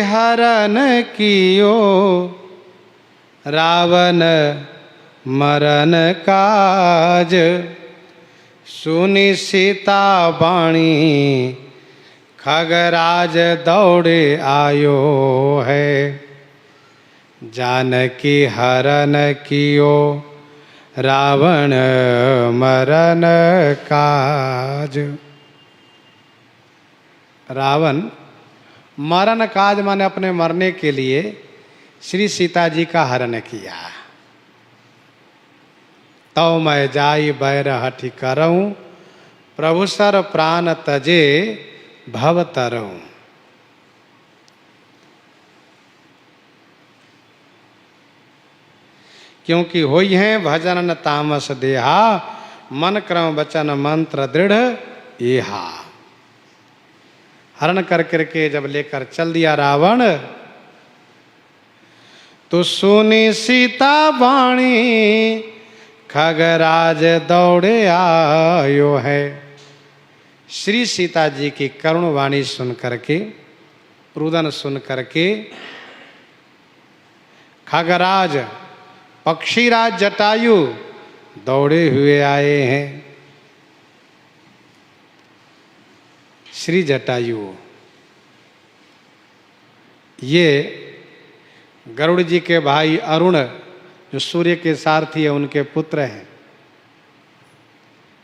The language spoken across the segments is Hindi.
हरण कियो रावण मरण काज। सुनि सीता वाणी खगराज दौड़े आयो है। जानकी हरण कियो रावण मरण काज। रावण मरण काज माने अपने मरने के लिए श्री सीता जी का हरण किया। तव मैं जाई बैर हठि करऊं प्रभु सर प्राण तजे भव तरऊं। क्योंकि होई है भजन न तामस देहा मन क्रम वचन मंत्र दृढ़ येहा। हरण कर करके जब लेकर चल दिया रावण, तो सुनी सीता वाणी खगराज दौड़े आयो है। श्री सीता जी की करुण वाणी सुन करके, रुदन सुन करके खगराज पक्षीराज जटायु दौड़े हुए आए हैं। श्री जटायु ये गरुड़ जी के भाई अरुण जो सूर्य के सारथी है उनके पुत्र हैं।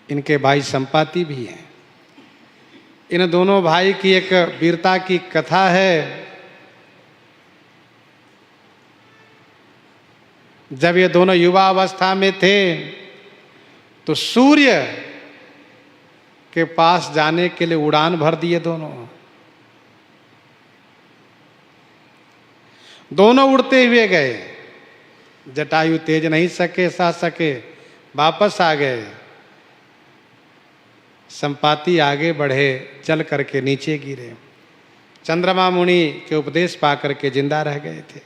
इनके भाई संपाति भी हैं। इन दोनों भाई की एक वीरता की कथा है। जब ये दोनों युवा अवस्था में थे तो सूर्य के पास जाने के लिए उड़ान भर दिए। दोनों उड़ते हुए गए। जटायु तेज नहीं सके, वापस आ गए। संपाति आगे बढ़े, चल करके नीचे गिरे। चंद्रमा मुनि के उपदेश पाकर के जिंदा रह गए थे,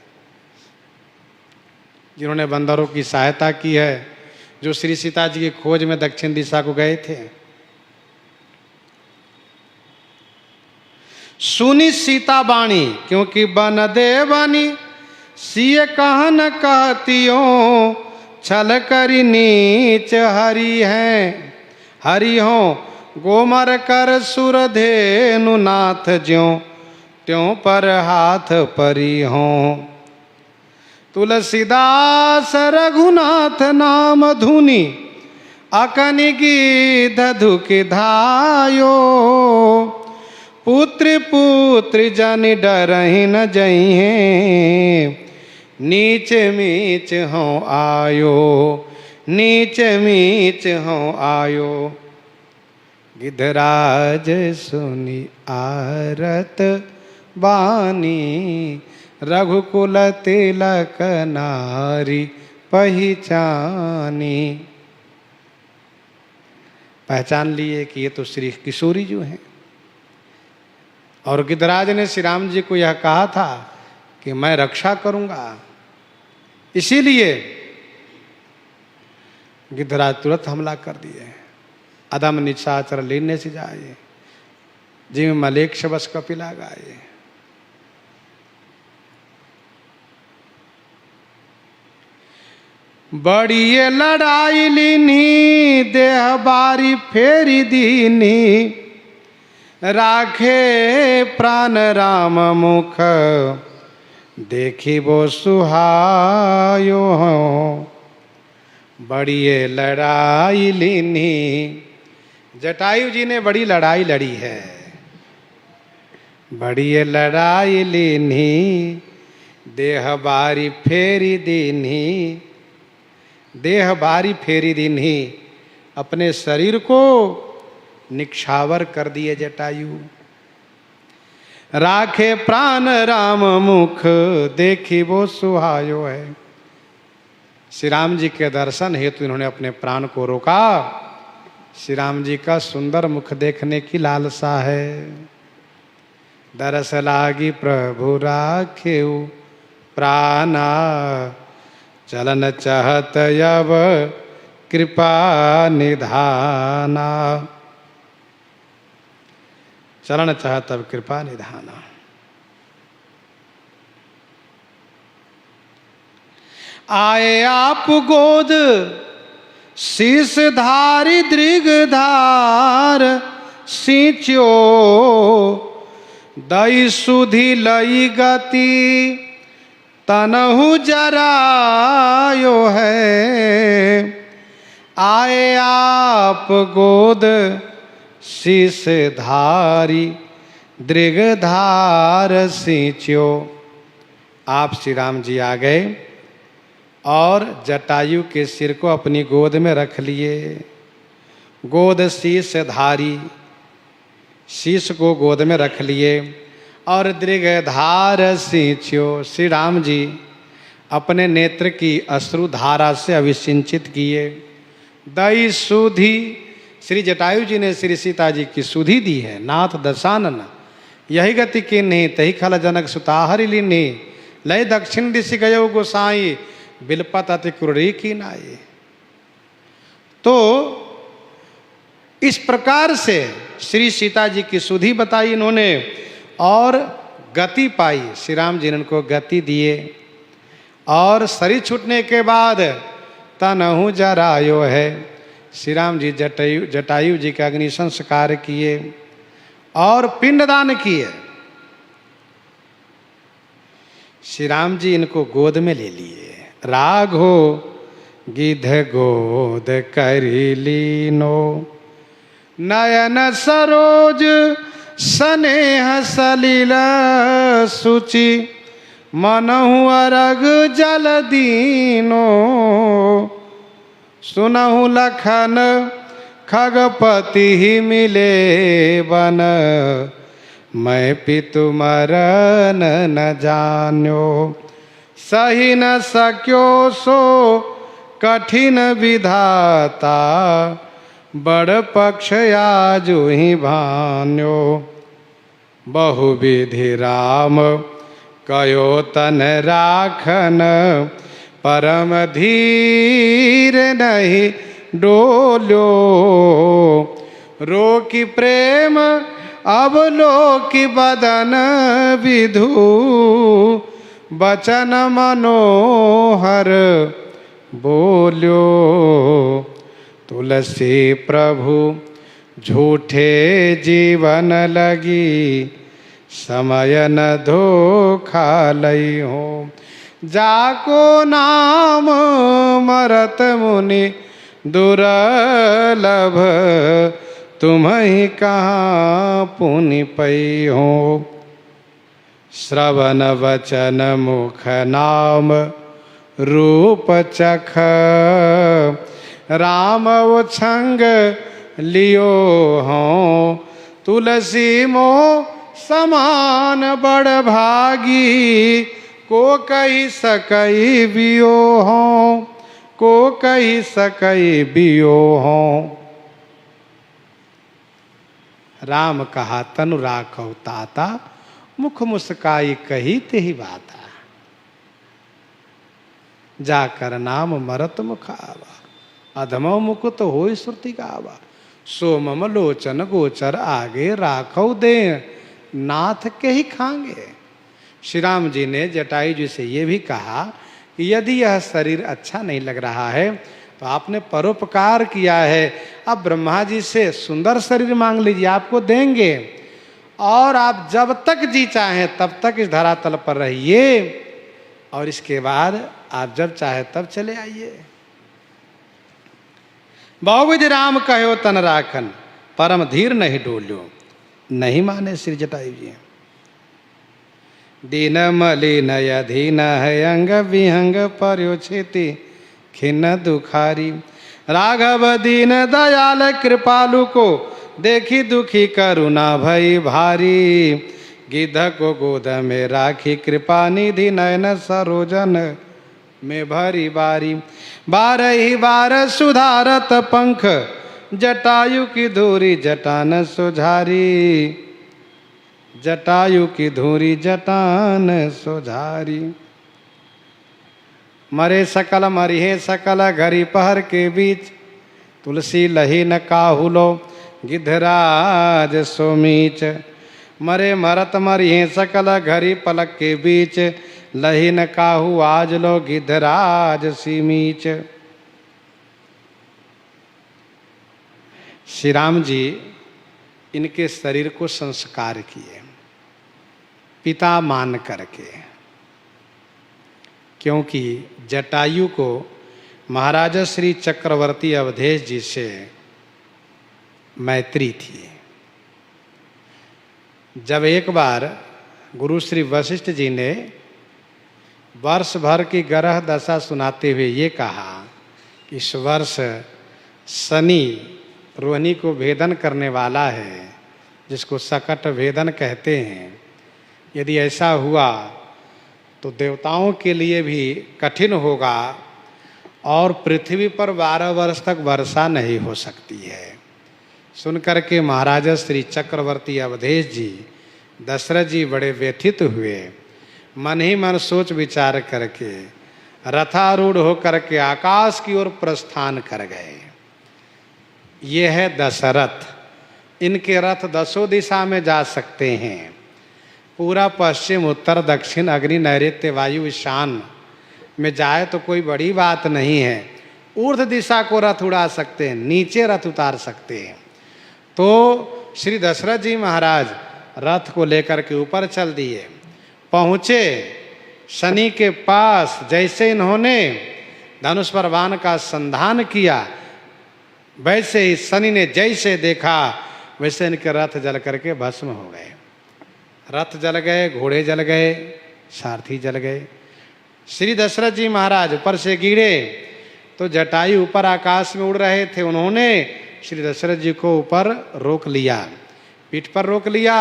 जिन्होंने बंदरों की सहायता की है, जो श्री सीता जी की खोज में दक्षिण दिशा को गए थे। सुनी सीता वाणी क्योंकि बन देवनी सिय कहन कहतियो छल करी नीच हरि हैं। हरि हो गोमर कर सुर धेनु नाथ ज्यों त्यों पर हाथ परी हो। तुलसीदास रघुनाथ नाम धुनि अकनि गिद्ध धुकि धायो। पुत्र पुत्र जन डरहि न जइहे नीच मीच हों आयो। नीच मीच हों आयो। गिद्धराज सुनि आरत बानी रघुकुल तिलक नारी पहचानी। पहचान लिए कि ये तो श्री किशोरी जो हैं। और गिद्धराज ने श्री राम जी को यह कहा था कि मैं रक्षा करूंगा। इसीलिए गिद्धराज तुरंत हमला कर दिए। अदम निशाचर लेने से जाए जिम मलेक शबस कपिला गाए। बड़ी लड़ाई लीनी देह बारी फेरी दीनी। राखे प्राण राम मुख देखी वो सुहायो। बड़ी लड़ाई लीनी। जटायु जी ने बड़ी लड़ाई लड़ी है। बड़ी लड़ाई लीनी देह बारी फेरी दीनी। देह बारी फेरी दीनी, अपने शरीर को निक्षावर कर दिए जटायु। राखे प्राण राम मुख देखी वो सुहायो है। श्री राम जी के दर्शन हेतु इन्होंने अपने प्राण को रोका। श्री राम जी का सुंदर मुख देखने की लालसा है। दरस लागी प्रभु राखेउ प्राणा चलन चाहत अब कृपा निधाना। चरण चाहत अब कृपा निधाना। आए आप गोद शीस धारी दृगधार सींचो, दई सुधि लई गति तनहु जरायो है। आए आप गोद शीस धारी दृगधार सींचो। आप श्री राम जी आ गए और जटायु के सिर को अपनी गोद में रख लिए। गोद शीस धारी, शीश को गोद में रख लिए और दृगधार सींचो। श्री राम जी अपने नेत्र की अश्रुधारा से अभिसिंचित किए। दई सुधि, श्री जटायु जी ने श्री सीता जी की सुधि दी है। नाथ दशानन यही गति की नहीं, तही खल जनक सुताहरि लीनी, लय दक्षिण दिशि गयो गोसाई, बिलपत अति क्रूरी की नाई। तो इस प्रकार से श्री सीता जी की सुधि बताई इन्होंने और गति पाई। श्री राम जी ने उनको गति दिए और शरीर छूटने के बाद तनहु जरायो है। श्री राम जी जटायु जी का अग्नि संस्कार किए और पिंडदान किए। श्री राम जी इनको गोद में ले लिए। राघो गिध गोद करी लीनो, नयन सरोज स्नेह सलिल सुचि, मनहु अरग जल दीनो, सुनहु लखन खगपति ही मिले बन, मैं पितु मरन न जान्यो, सही न सक्यो सो कठिन विधाता, बड़ पक्ष आजु ही भान्यो, बहुविधि राम कयो तन राखन, परम धीर नहीं डोल्यो, रोकी प्रेम अब लोकी बदन विधु, बचन मनोहर बोल्यो, तुलसी प्रभु झूठे जीवन लगी, समय न धोखा लई हो, जाको नाम मरत मुनि दुर्लभ, तुम ही कहाँ पुनि पई हो, श्रवण वचन मुख नाम रूप चख, राम उछंग लियो हों, तुलसी मो समान बड़ भागी, को कही सकई बियो हों, को कही सकई बियो हों। राम कहा तनु राखौ ताता, मुख मुस्काई कही तेहि बाता, जाकर नाम मरत मुखावा, अधमो मुकुत होई श्रुति गावा, सो मम लोचन गोचर आगे, राखौ दे नाथ के ही खांगे। श्री राम जी ने जटायु जी से ये भी कहा कि यदि यह शरीर अच्छा नहीं लग रहा है तो आपने परोपकार किया है, अब ब्रह्मा जी से सुंदर शरीर मांग लीजिए, आपको देंगे, और आप जब तक जी चाहें तब तक इस धरातल पर रहिए, और इसके बाद आप जब चाहे तब चले आइए। बहुविधि राम कहो तन राखन, परम धीर नहीं डोल्यो, नहीं माने श्री जटायु जी। दीन मलिन अधीन है, अंग विहंग पर्यो छेति खिन्न दुखारी, राघव दीन दयाल कृपालु को, देखी दुखी करुणा भई भारी, गिद्ध को गोद में राखी कृपा निधि, नयन सरोजन में भरी बारी, बारही बार सुधारत पंख, जटायु की धूरी जटान सुझारी, जटायु की धूरी जटान सुझारी, मरे सकल मरिहे सकल घरी पहर के बीच, तुलसी लही न काहुलो गिद्धराज सोमीच, मरे मरत मरिहे सकल घरी पलक के बीच, लही न काहू आज लो गिद्धराज सीमीच। श्री राम जी इनके शरीर को संस्कार किए पिता मान करके, क्योंकि जटायु को महाराजा श्री चक्रवर्ती अवधेश जी से मैत्री थी। जब एक बार गुरु श्री वशिष्ठ जी ने वर्ष भर की ग्रह दशा सुनाते हुए ये कहा कि इस वर्ष शनि रोहिणी को भेदन करने वाला है, जिसको सकट भेदन कहते हैं। यदि ऐसा हुआ तो देवताओं के लिए भी कठिन होगा और पृथ्वी पर 12 वर्ष तक वर्षा नहीं हो सकती है। सुनकर के महाराजा श्री चक्रवर्ती अवधेश जी दशरथ जी बड़े व्यथित हुए। मन ही मन सोच विचार करके रथारूढ़ होकर के आकाश की ओर प्रस्थान कर गए। ये है दशरथ। इनके रथ 10 दिशा में जा सकते हैं, पूरा पश्चिम उत्तर दक्षिण अग्नि नैऋत्य वायु ईशान में जाए तो कोई बड़ी बात नहीं है। ऊर्ध्व दिशा को रथ उड़ा सकते हैं, नीचे रथ उतार सकते हैं। तो श्री दशरथ जी महाराज रथ को लेकर के ऊपर चल दिए। पहुँचे शनि के पास। जैसे इन्होंने धनुष पर बाण का संधान किया, वैसे ही शनि ने जैसे देखा वैसे इनके रथ जल करके भस्म हो गए। रथ जल गए, घोड़े जल गए, सारथी जल गए। श्री दशरथ जी महाराज ऊपर से गिरे तो जटायु ऊपर आकाश में उड़ रहे थे। उन्होंने श्री दशरथ जी को ऊपर रोक लिया, पीठ पर रोक लिया।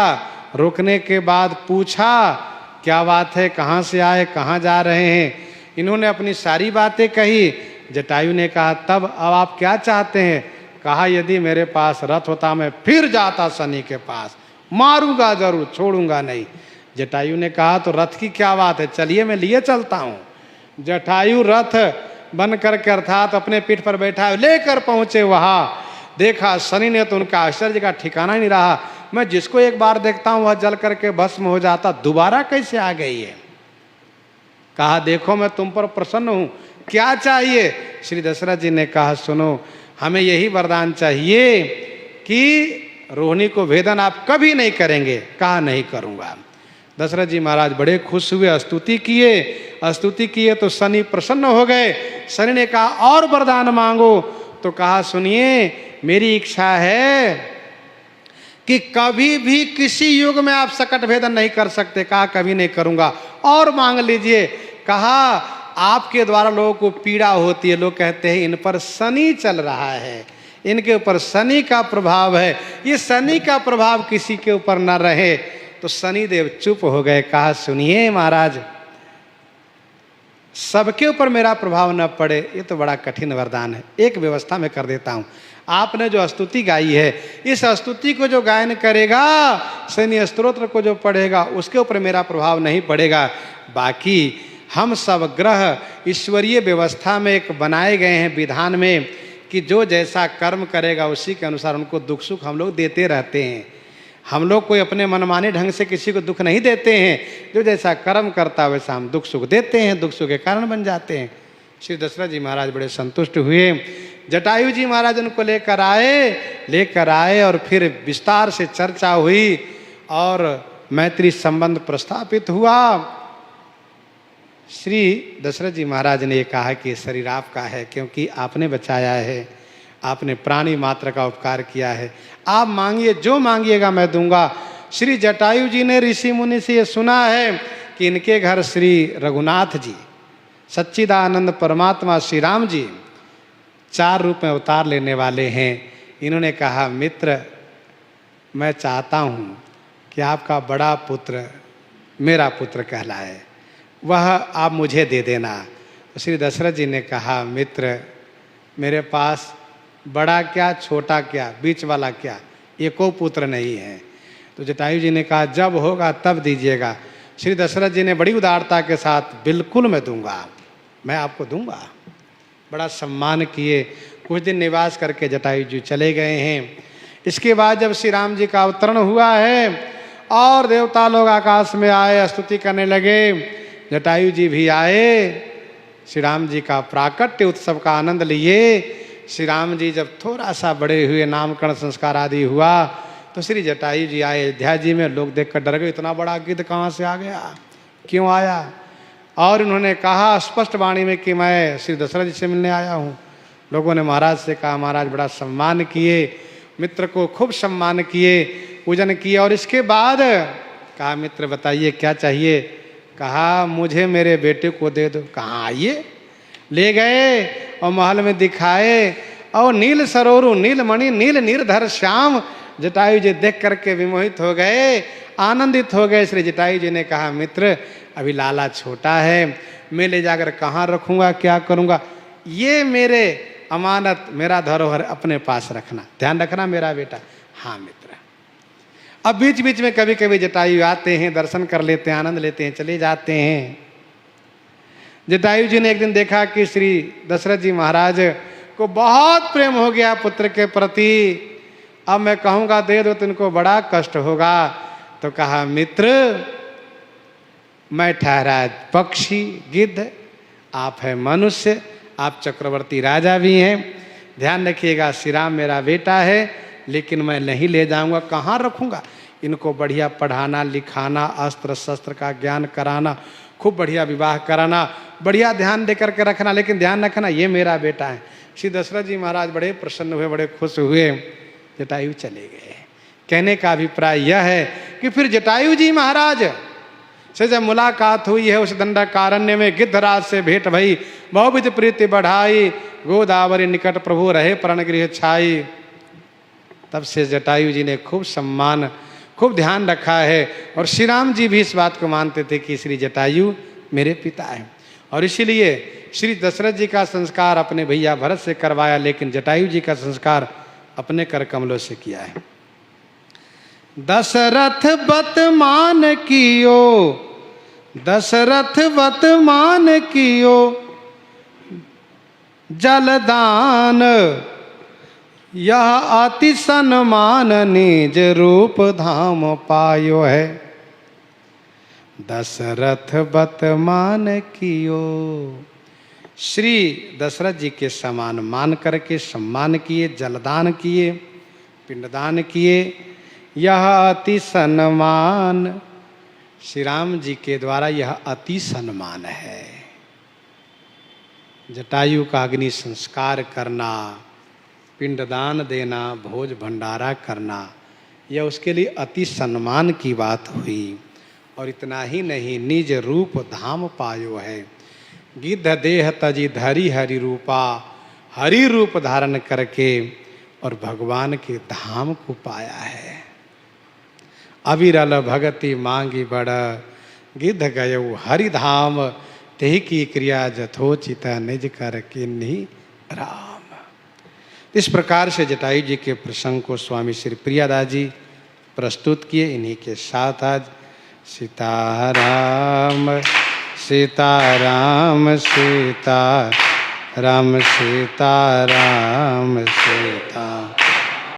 रोकने के बाद पूछा क्या बात है, कहाँ से आए, कहाँ जा रहे हैं। इन्होंने अपनी सारी बातें कही। जटायु ने कहा तब अब आप क्या चाहते हैं। कहा यदि मेरे पास रथ होता मैं फिर जाता शनि के पास, मारूंगा जरूर, छोड़ूंगा नहीं। जटायु ने कहा तो रथ की क्या बात है, चलिए मैं लिए चलता हूँ। जटायु रथ बन करके अर्थात अपने पीठ पर बैठा लेकर पहुँचे। वहाँ देखा शनि ने तो उनका आश्चर्य का ठिकाना ही नहीं रहा। मैं जिसको एक बार देखता हूँ वह जल करके भस्म हो जाता, दोबारा कैसे आ गई है। कहा देखो मैं तुम पर प्रसन्न हूँ, क्या चाहिए। श्री दशरथ जी ने कहा सुनो, हमें यही वरदान चाहिए कि रोहिणी को भेदन आप कभी नहीं करेंगे। कहा नहीं करूँगा। दशरथ जी महाराज बड़े खुश हुए, स्तुति किए तो शनि प्रसन्न हो गए। शनि ने कहा और वरदान मांगो। तो कहा सुनिए मेरी इच्छा है कि कभी भी किसी युग में आप सकट भेदन नहीं कर सकते। कहा कभी नहीं करूँगा। और मांग लीजिए। कहा आपके द्वारा लोगों को पीड़ा होती है, लोग कहते हैं इन पर शनि चल रहा है, इनके ऊपर शनि का प्रभाव है, ये शनि का प्रभाव किसी के ऊपर न रहे। तो शनिदेव चुप हो गए। कहा सुनिए महाराज, सबके ऊपर मेरा प्रभाव न पड़े ये तो बड़ा कठिन वरदान है। एक व्यवस्था मैं कर देता हूँ। आपने जो स्तुति गाई है, इस स्तुति को जो गायन करेगा, शनि स्तोत्र को जो पढ़ेगा, उसके ऊपर मेरा प्रभाव नहीं पड़ेगा। बाकी हम सब ग्रह ईश्वरीय व्यवस्था में एक बनाए गए हैं विधान में कि जो जैसा कर्म करेगा उसी के अनुसार उनको दुख सुख हम लोग देते रहते हैं। हम लोग कोई अपने मनमाने ढंग से किसी को दुख नहीं देते हैं। जो जैसा कर्म करता है वैसा हम दुख सुख देते हैं, दुख सुख के कारण बन जाते हैं। श्री दशरथ जी महाराज बड़े संतुष्ट हुए। जटायु जी महाराज उनको लेकर आए और फिर विस्तार से चर्चा हुई और मैत्री संबंध प्रस्थापित हुआ। श्री दशरथ जी महाराज ने कहा कि शरीर आपका है, क्योंकि आपने बचाया है, आपने प्राणी मात्र का उपकार किया है। आप मांगिए, जो मांगिएगा मैं दूंगा। श्री जटायु जी ने ऋषि मुनि से ये सुना है कि इनके घर श्री रघुनाथ जी, सच्चिदानंद परमात्मा श्री राम जी 4 रूप में अवतार लेने वाले हैं। इन्होंने कहा मित्र, मैं चाहता हूँ कि आपका बड़ा पुत्र मेरा पुत्र कहलाए, वह आप मुझे दे देना। तो श्री दशरथ जी ने कहा मित्र, मेरे पास बड़ा क्या छोटा क्या बीच वाला क्या, एको पुत्र नहीं है। तो जटायु जी ने कहा जब होगा तब दीजिएगा। श्री दशरथ जी ने बड़ी उदारता के साथ बिल्कुल मैं दूंगा, मैं आपको दूंगा। बड़ा सम्मान किए। कुछ दिन निवास करके जटायु जी चले गए हैं। इसके बाद जब श्री राम जी का अवतरण हुआ है और देवता लोग आकाश में आए स्तुति करने लगे जटायु जी भी आए, श्री राम जी का प्राकट्य उत्सव का आनंद लिए। श्री राम जी जब थोड़ा सा बड़े हुए, नामकरण संस्कार आदि हुआ, तो श्री जटायु जी आए अयोध्या जी में। लोग देखकर डर गए, इतना बड़ा गिद्ध कहाँ से आ गया, क्यों आया? और उन्होंने कहा स्पष्ट वाणी में कि मैं श्री दशरथ जी से मिलने आया हूँ। लोगों ने महाराज से कहा, महाराज बड़ा सम्मान किए, मित्र को खूब सम्मान किए, पूजन किए। और इसके बाद कहा, मित्र बताइए क्या चाहिए? कहा, मुझे मेरे बेटे को दे दो। कहाँ, आइए। ले गए और महल में दिखाए, और नील सरोरु, नीलमणि, नील निर्धर श्याम। जटायु जी देख करके विमोहित हो गए, आनंदित हो गए। श्री जटायु जी ने कहा, मित्र अभी लाला छोटा है, मैं ले जाकर कहाँ रखूँगा, क्या करूँगा? ये मेरे अमानत, मेरा धरोहर अपने पास रखना, ध्यान रखना मेरा बेटा। हाँ मित्र। अब बीच बीच में कभी कभी जटायु आते हैं, दर्शन कर लेते हैं, आनंद लेते हैं, चले जाते हैं। जटायु जी ने एक दिन देखा कि श्री दशरथ जी महाराज को बहुत प्रेम हो गया पुत्र के प्रति। अब मैं कहूँगा दे दो तो इनको बड़ा कष्ट होगा। तो कहा, मित्र मैं ठहरा पक्षी, गिद्ध, आप है मनुष्य, आप चक्रवर्ती राजा भी हैं। ध्यान रखिएगा, श्री राम मेरा बेटा है, लेकिन मैं नहीं ले जाऊंगा। कहाँ रखूंगा? इनको बढ़िया पढ़ाना लिखाना, अस्त्र शस्त्र का ज्ञान कराना, खूब बढ़िया विवाह कराना, बढ़िया ध्यान दे करके रखना। लेकिन ध्यान रखना ये मेरा बेटा है। श्री दशरथ जी महाराज बड़े प्रसन्न हुए, बड़े खुश हुए। जटायु चले गए। कहने का अभिप्राय यह है कि फिर जटायु जी महाराज से जब मुलाकात हुई है उस दंडकारण्य में, गिद्धराज से भेंट भई, बहुविध प्रीति बढ़ाई, गोदावरी निकट प्रभु रहे प्रणगृह छाई। तब से जटायु जी ने खूब सम्मान, खूब ध्यान रखा है। और श्री राम जी भी इस बात को मानते थे कि श्री जटायु मेरे पिता है। और इसीलिए श्री दशरथ जी का संस्कार अपने भैया भरत से करवाया, लेकिन जटायु जी का संस्कार अपने कर कमलों से किया है। दशरथ बत मान कियो, दशरथ बत मान कियो, जलदान यह अति सन्मान निज रूप धाम पायो है। दशरथ बत मान कियो, श्री दशरथ जी के समान मान करके सम्मान किए, जलदान किए, पिंडदान किए। यह अति सम्मान, श्री राम जी के द्वारा यह अति सम्मान है। जटायु का अग्नि संस्कार करना, पिंडदान देना, भोज भंडारा करना, यह उसके लिए अति सम्मान की बात हुई। और इतना ही नहीं, निज रूप धाम पायो है। गिद्ध देह तजी धरी हरि रूपा, हरि रूप धारण करके और भगवान के धाम को पाया है। अविरल भगति मांगी बड़, गिद्ध गयो हरि धाम, तेहि की क्रिया जथोचित निज कर किन्ही राम। इस प्रकार से जटायु जी के प्रसंग को स्वामी श्री प्रियादास जी प्रस्तुत किए। इन्हीं के साथ आज सीताराम सीताराम सीताराम सीताराम सीता